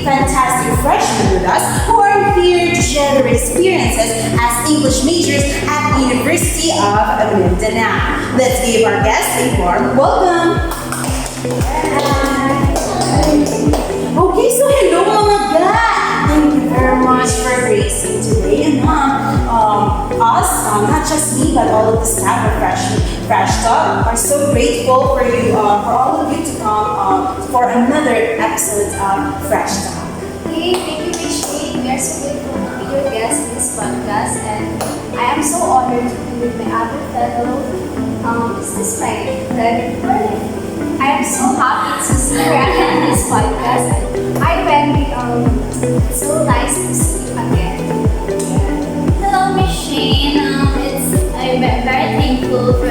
fantastic freshmen with us who are here to share their experiences as English majors at the University of Mindanao. Let's give our guests a warm welcome. Okay, so hello mga guys. Thank you very much for gracing today. And not just me, but all of the staff of Fresh Talk are so grateful for you, for all of you to come for another episode of Fresh Talk. Hey, thank you, Michelle. We are so grateful to be your guest in this podcast, and I am so honored to be with my other fellow. Is this my third birthday? I am so happy to see her again in this podcast. Hi, Wendy. It's so nice to see you again. Hello, Miss Shane. I'm very thankful for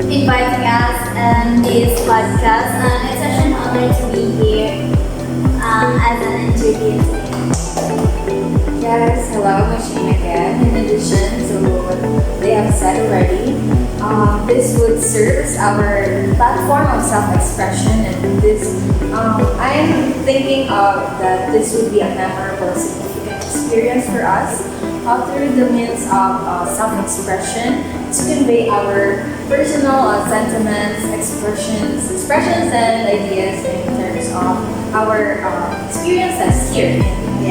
inviting us in this podcast. It's such an honor to be here as an interview. Yes, hello, Machine again. In addition to what they have said already, this would serve as our platform of self-expression, and I'm thinking of that this would be a memorable, significant experience for us through the means of self-expression to convey our personal sentiments, expressions and ideas in terms of our experiences here in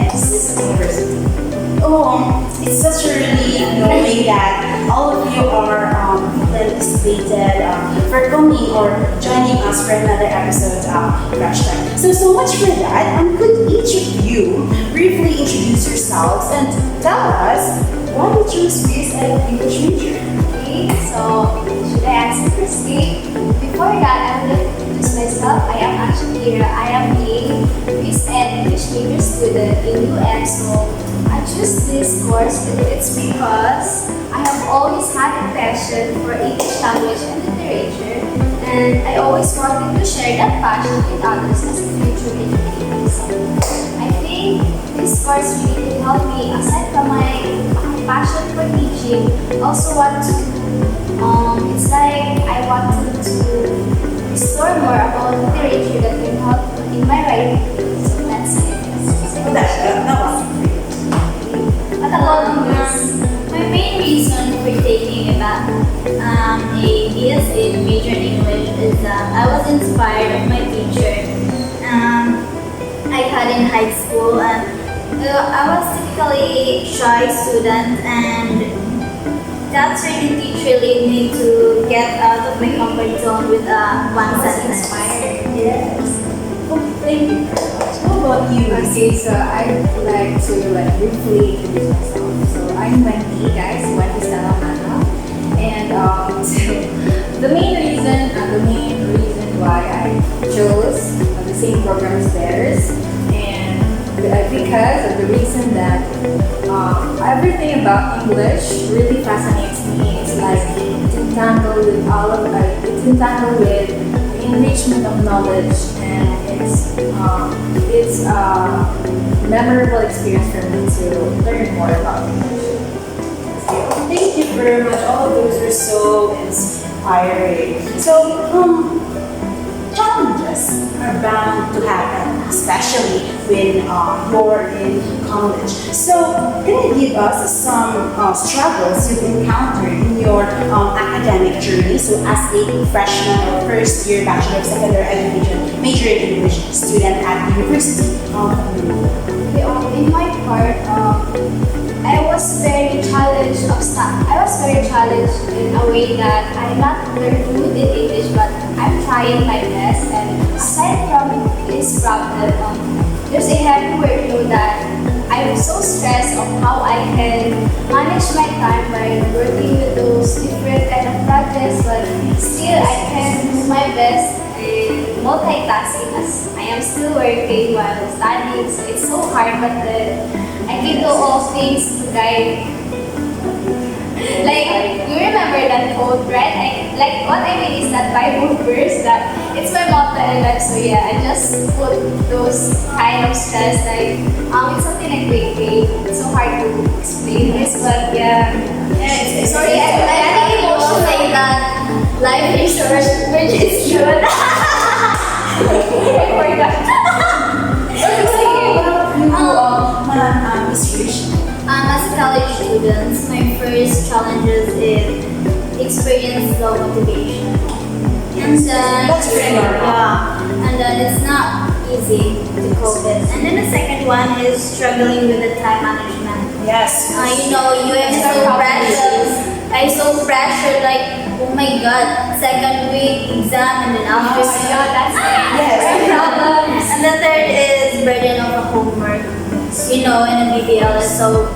this university. Oh, it's such a relief knowing that all of you are anticipated for coming or joining us for another episode of Fresh Talk. So much for that. Could each of you briefly introduce yourselves and tell us why you chose BSL English major? Okay, so should I answer first? Before that, I would like to introduce myself. I am a Business and English major student in UM. So I choose this course. It's because I have always had a passion for English language and literature, and I always wanted to share that passion with others as a future educator. So I think this course really help me, aside from my passion for teaching, also want to, it's like I wanted to explore more about literature that can help in my writing. So that's it. That was What about this? My main reason for taking a BSA major in English is that I was inspired of my teacher I had in high school. I was typically shy student, and that certain teacher led me to get out of my comfort zone with one sentence. yes. Oh, thank you very much. How about you? Okay, so I'd like to briefly introduce myself. So I'm Wendy, guys, Wendy Stella Mano. And the main reason why I chose the same program as theirs, and because of the reason that everything about English really fascinates me. It's like it's entangled with the enrichment of knowledge, and it's a memorable experience for me to learn more about English. Thank you very much. All of those were so inspiring. So, challenges are bound to happen, especially when you're in college. So, can you give us some struggles you've encountered in your academic journey? So, as a freshman or first year Bachelor of Secondary Education major in English student at the University of Mindanao. In my part, I was very challenged in a way that I'm not very good in English, but I'm trying my best. And aside from this problem, there's a heavy workload that I'm so stressed of how I can manage my time by working with those different kind of projects, but still I can do my best in multitasking as I am still working while studying. So it's so hard, but I can do all things to guide. Like, you remember that quote, right? What I mean is that Bible verse that it's my motto in life. So yeah, I just put those kind of stress. Like, it's something like wait. It's so hard to explain this, but yeah. Sorry, I'm getting emotional like that. Life is short, which is true. I forgot. Miss Rich. As a college students, my first challenges is experience low motivation. And then, That's pretty normal. yeah, and then it's not easy to cope with. And then the second one is struggling with the time management. Yes. You know, you are so pressured. I so pressured, like, oh my god, second week exam and then after Yeah, that's Yes. problems. And the third is burden of a homework. You know, in a BBL is so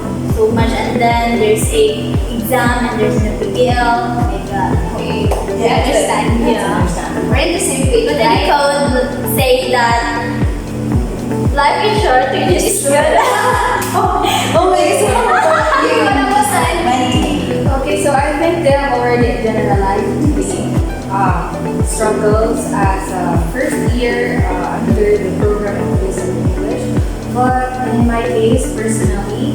much, and then there's a exam and there's a BBL. Oh my god. okay. We Yeah, understand. Yeah. We're in the same page, But then the right? code would say that life is short, you just good. Oh my God. You wanna go side? Okay, so I think they have already generalized the struggles as a first year under the program of Basic English. But in my case, personally,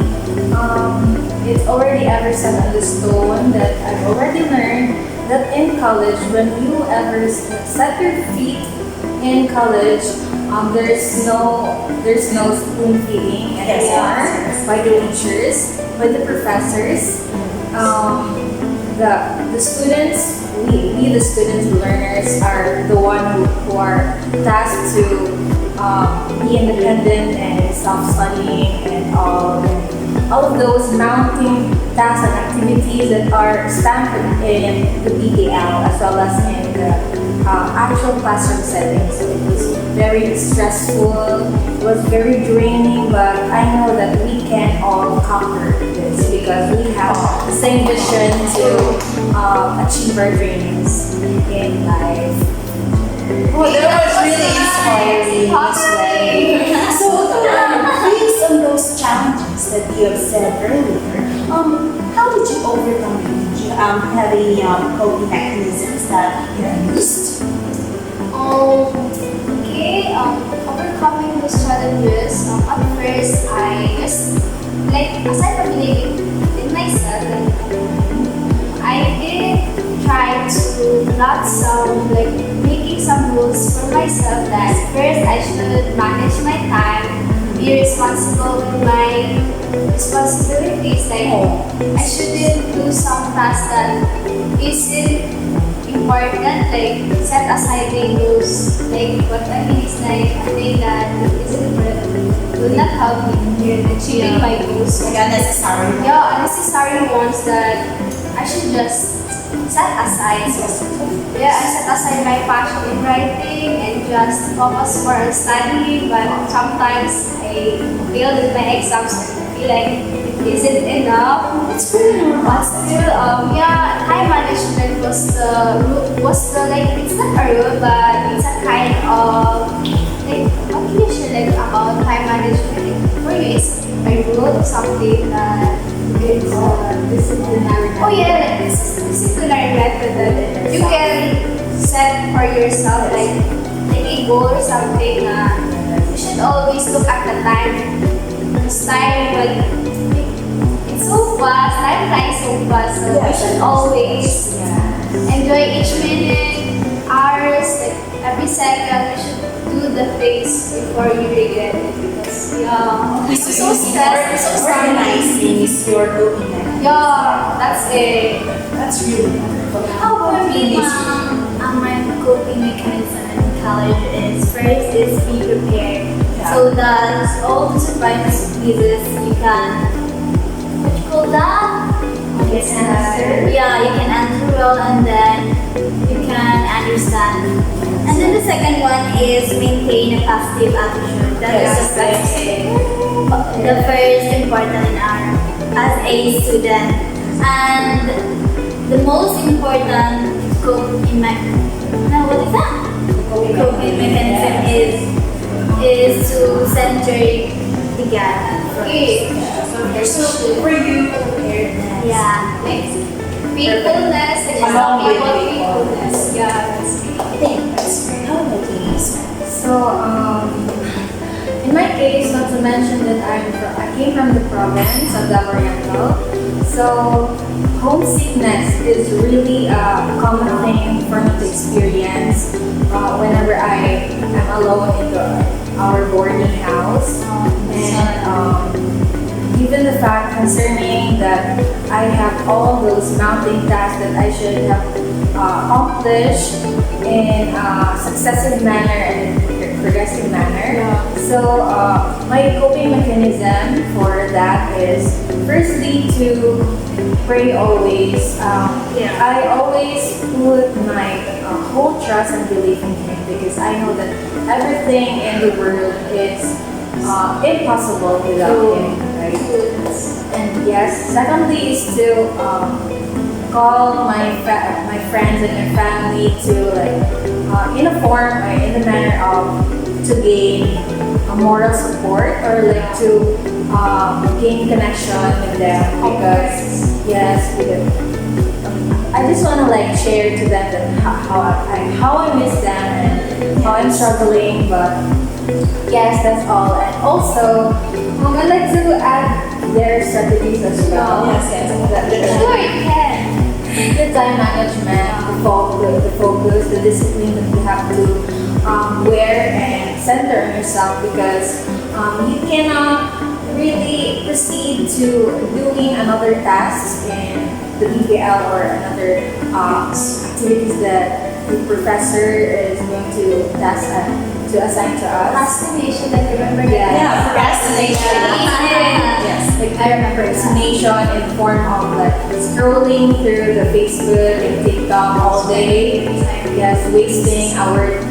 it's already ever set in the stone that I've already learned that in college, when you ever set your feet in college, there's no spoon feeding anymore by the teachers, by the professors. The students, we the students, the learners are the one who are tasked to be independent and self-studying and all of those mounting tasks and activities that are stamped in the BDL as well as in the actual classroom setting. So it was very stressful, it was very draining, but I know that we can all conquer this because we have the same vision to achieve our dreams in life. Oh, that was really inspiring. Miss Wei. So, based on those challenges that you have said earlier, how did you overcome it? Did you have any coping mechanisms that you used? Okay, overcoming those challenges, at first I just, like, aside from believing in myself, I did try to not making some rules for myself that first I should manage my time, be responsible with my responsibilities, like I shouldn't do some tasks that isn't important, like set aside those, like what I mean is like a thing that isn't important, will not help me in achieving my goals. Like unnecessary. Yeah, unnecessary ones that I should just set aside. Yeah, I set aside my passion in writing and just focus more on studying, but sometimes I fail in my exams and I feel like it isn't enough. It's pretty normal. But still, yeah, time management was the like, it's not a rule, but it's a kind of, like, what can you share, like, about time management? Like, for you, it's a rule or something that it's disciplinary. Oh yeah, like, this disciplinary method that you can set for yourself, like a goal or something. You should always look at the time. Because time will, it's so fast, time flies so fast, so we should always enjoy each minute, hours, like every second. We should do the things before you regret it, because it's so stressed, so Organizing is your coping mechanism. yeah, that's it. That's really wonderful. How for me, my coping mechanism in college is first is be prepared. So that all the surprises you can, what you call that? Answer. Yeah, you can answer well and then you can understand. And then the second one is maintain a positive attitude. That is the first important in our as a student. And the most important coping mechanism is to center together. Okay. So, were you prepared? Yeah. Next, faithfulness, and just Along talking with about faithfulness. faithfulness. Yeah, that's it. Thanks. How about you, Miss Wei? So, in my case, not to mention that I came from the province of the Oriental, So homesickness is really a common thing for me to experience whenever I am alone in our boarding house. And given the fact concerning that I have all those mounting tasks that I should have accomplished in a successive manner and progressive manner. So my coping mechanism for that is firstly to pray always. I always put my whole trust and belief in Him because I know that everything in the world is impossible without Him, right? And yes, secondly is to call my friends and my family to in a form or in the manner of to gain a moral support or like to gain connection with them because yes, because I just want to like share to them that how I miss them and how I'm struggling, but yes, that's all. And also, I'd like to add their strategies as well. Sure, you can. The time management, the focus, the discipline that you have to wear and center on yourself because you cannot really proceed to doing another tasks in the BPL or another activities that the professor is going to assign to us. Procrastination, I remember that. Yeah. Procrastination. Yes, like I remember procrastination in form of like scrolling through the Facebook and TikTok all day. Yes, wasting our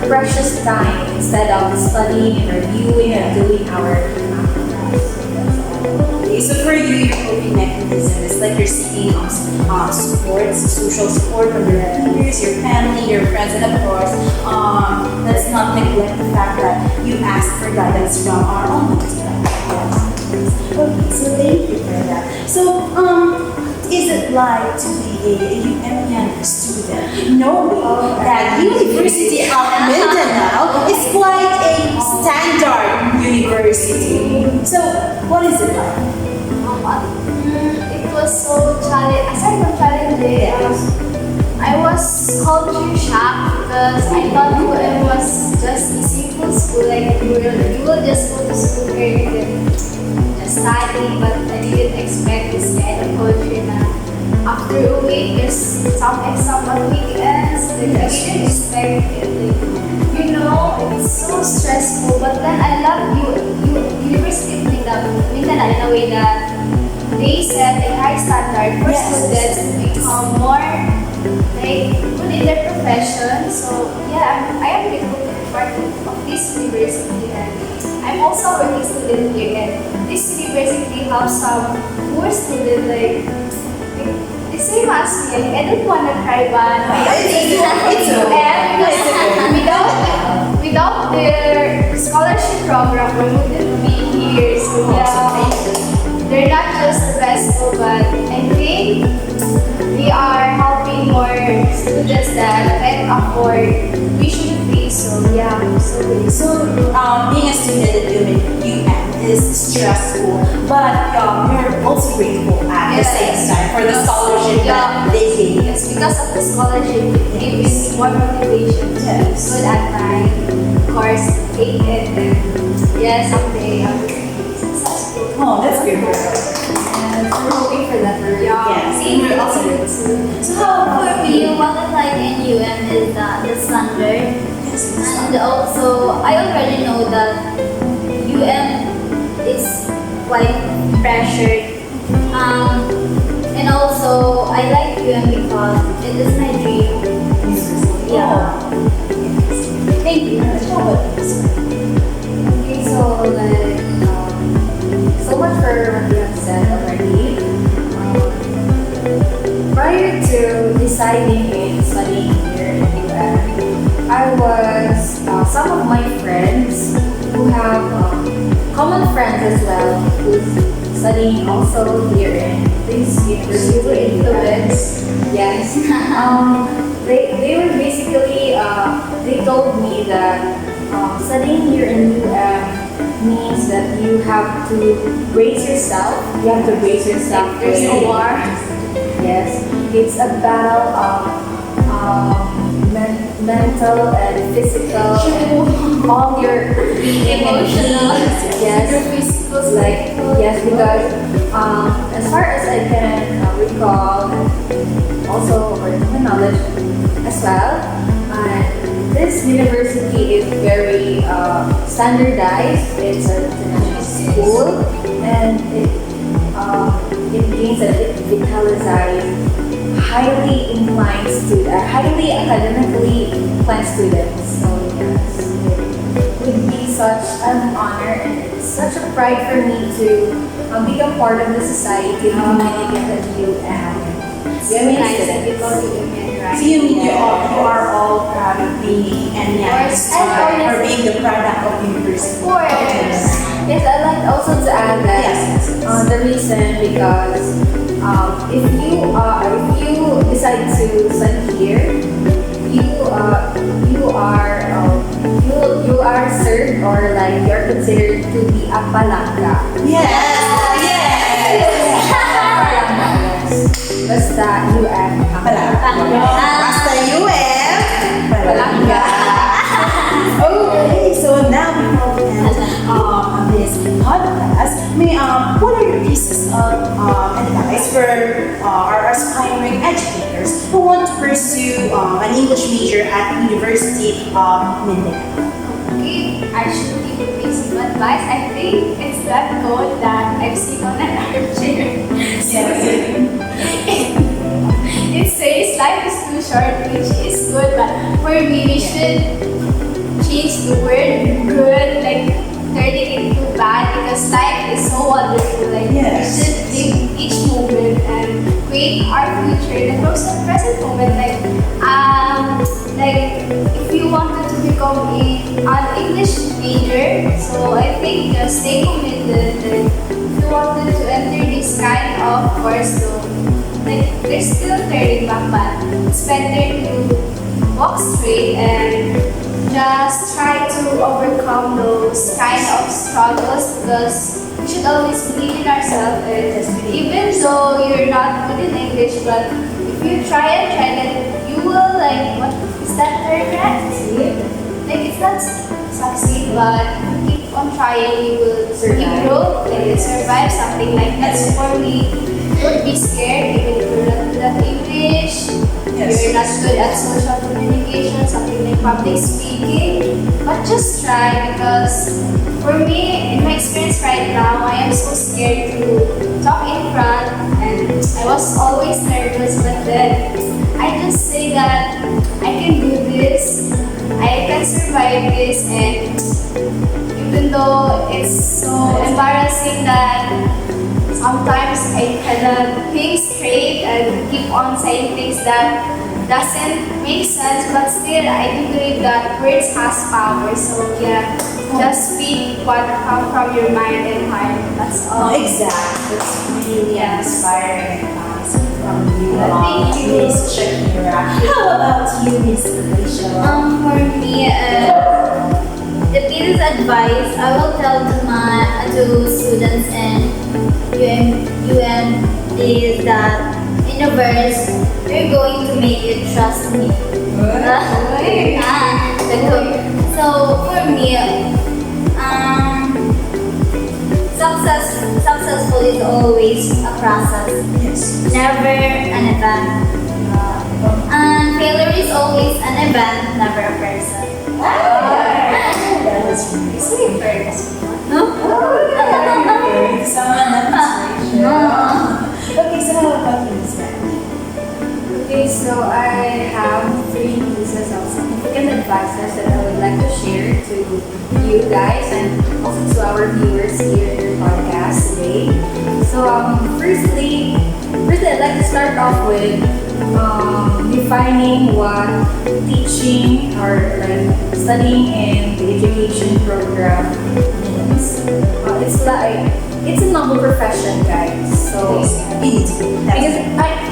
precious time instead of studying and reviewing and doing our Okay, so for you, your coping mechanism is like you're seeking support, social support from your peers, your family, your friends, and of course, let's not neglect the fact that you ask for guidance from our own mental health. Okay, so thank you for that. So, is it like to be a UMN student, knowing that University of Mindanao is quite a standard university? So, what is it like? It was so challenging. Aside from challenging, I was culture shocked because I thought UM was just a simple school, like you will just go to school here, you can just study, but I didn't expect this kind of culture na after a week, there's some exam on weekends, like I didn't expect it. Like, it's so stressful, but then I love University of Mindanao in a way that they set a high standard for students to become more like good in their profession. So yeah, I am grateful to be part of this university, and I'm also a working student here. And this university helps some poor students like the same as me. I don't want to cry, but I think without their scholarship program, we wouldn't be here. So yeah, they're not just the best school, but I think we are helping more students that can't afford tuition fees. So yeah, So, being a student at UM is stressful, but you're also grateful at the same time for the scholarship that they gave. Yes, because of the scholarship, it gives me more motivation to be good at my course, take it, and yeah, someday I will be successful. Oh, that's good. and we're hoping for that for Yes, See, we're also good. So for me, what I like in UM is the standard. And also, I already know that UM is quite pressured. And also, I like UM because it is my dream. Yeah. Thank you. How about this? Okay, so like so much for what you have said already. Prior to deciding in studying here in UM, I was some of my friends who have common friends as well who's studying also here in this university in UM. Yes. They were basically they told me that studying here in UM means that you have to brace yourself. You have to brace yourself. There's no war. Yes, it's a battle of mental and physical and all your Emotional. Yes, Physical, like yes, because as far as I can recall, and also for my knowledge as well, this university is very standardized. It's an international school, and it means that it vitalizes highly inclined students, highly academically inclined students. So yes, it would be such an honor and it's such a pride for me to become part of the society and community at UM. Nice that you call it women, right? So you mean you are all proud of being an course. or being the product of university? Of course. Yes, I'd like also to add that Yes. the reason because if you decide to study here, you are served or like you're considered to be a palangga. Yes. Yes. Palangga, yes. Basta UM. Basta UM. Palangga. Okay, so now before we end this podcast, what are your pieces of advice for our aspiring educators who want to pursue an English major at University of Mindanao? Okay, I should give a piece of advice. I think it's that quote that I've seen on an armchair. It says life is too short, which is good, but for me, we should change the word good, like turning it into bad, because life is so wonderful. Like Yes. we should live each moment and create our future, the present moment. Like if you wanted to become an English major, so I think just stay committed. And if you wanted to enter this kind of course, so like there's still turning back, but it's better to walk straight and just try to overcome those kind of struggles, because we should always believe in ourselves. And even though you're not good in English, but if you try, then you will like, what is that term, right? Like it's not succeed, but if you keep on trying, you will improve and survive, something like that. So for me, don't be scared even if you're not good at English. Yes. You're not good at social communication, something like public speaking, but just try, because for me, in my experience right now, I am so scared to talk in front and I was always nervous, but then I just say that I can do this, I can survive this, and even though it's so embarrassing that sometimes I cannot think straight and keep on saying things that doesn't make sense, but still I do believe that words has power. So yeah, just speak what comes from your mind and heart. That's all. Exactly. That's really inspiring advice from you, Thank you. Miss Shakira. How about you, Miss Rachel? For me, the biggest advice I will tell to students in UM is that universe, we're going to make you trust me. So for me, successful is always a process, Yes. never an event. And failure is always an event, never a person. That was really sweet. Very Okay, someone that Miss Rachel. Okay, so how about you, Miss Matt? Okay, so I have 3 pieces of significant advices that I would like to share to you guys and also to our viewers here in your podcast today. So, firstly, I'd like to start off with defining what teaching or like studying in the education program means. It's like it's a noble profession, guys. So Indeed.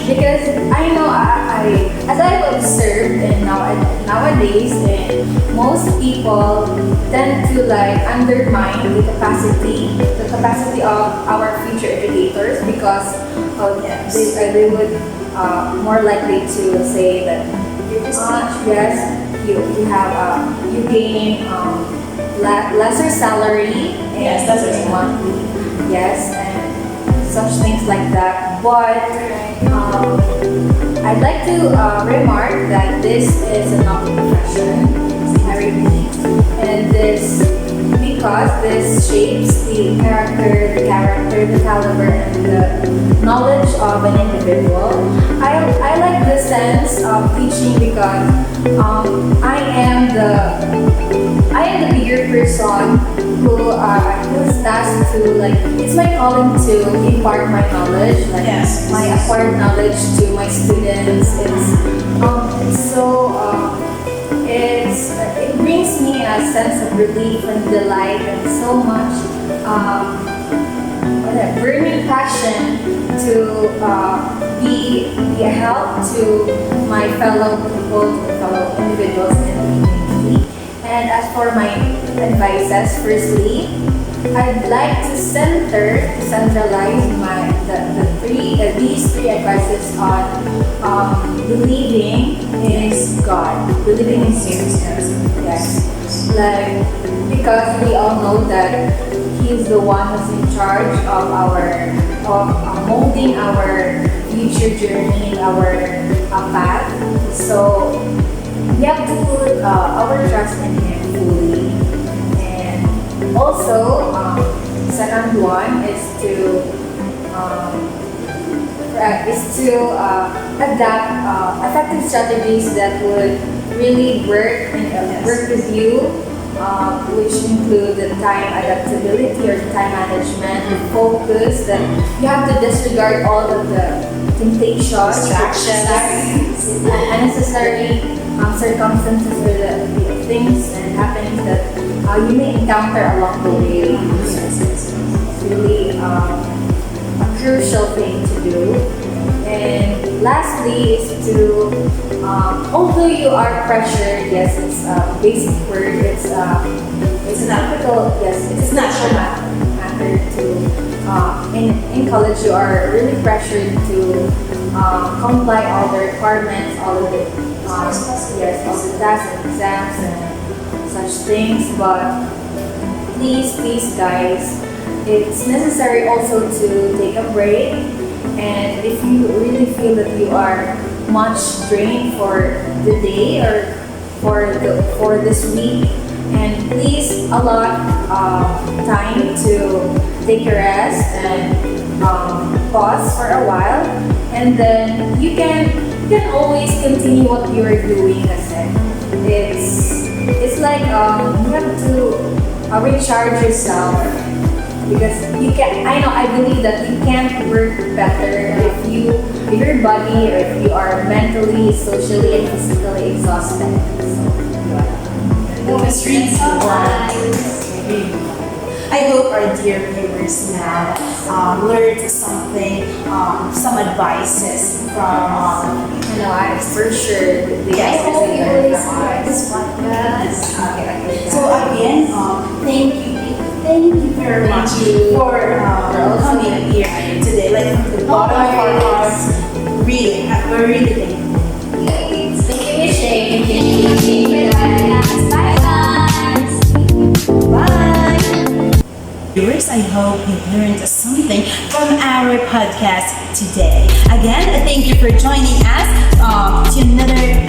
because I know as I've observed and nowadays, and most people tend to like undermine the capacity of our future educators because Yes. they would more likely to say that yes, you have you gain lesser salary and Yes, that's right. monthly, yes, and such things like that. But I'd like to remark that this is a noble profession, I repeat, and this because this shapes the character, the caliber, and the knowledge of an individual. I like the sense of teaching because I am the bigger person who's tasked to like it's my calling to impart my knowledge, like Yes. my acquired knowledge to my students. It brings me a sense of relief and delight and so much burning passion to be a help to my fellow people, to fellow individuals in the community. And as for my advices, firstly, I'd like to centralize these three advices on believing in God, believing in Jesus. Yes, like because we all know that He's the one who's in charge of molding our future journey, our path. So we have to put our trust in Him fully. And also, second one is to adapt effective strategies that would really work with you, which include the time adaptability or time management, the focus that you have to disregard all of the temptations, Distractions. unnecessary circumstances or the things and happenings that you may encounter along the way. It's really a crucial thing to do. And lastly is to, although you are pressured, yes, it's a basic word, it's natural, yes, it's natural matter to, in college you are really pressured to comply all the requirements, all of the, yes, all the tests and exams and such things, but please guys, it's necessary also to take a break. And if you really feel that you are much drained for the day or for this week, and please allot time to take a rest and pause for a while, and then you can always continue what you are doing. It's like you have to recharge yourself. Because I believe that you can't work better if your body or if you are mentally, socially, and physically exhausted. So, It's really I hope our dear viewers now learned something, some advices from I for sure the I hope you will listen to guys. this podcast. So again, thank you very much for coming here today. Like from the bottom of our hearts, really, we're really thankful. Thank you, Bye, guys. Bye. Viewers, I hope you learned something from our podcast today. Again, thank you for joining us to another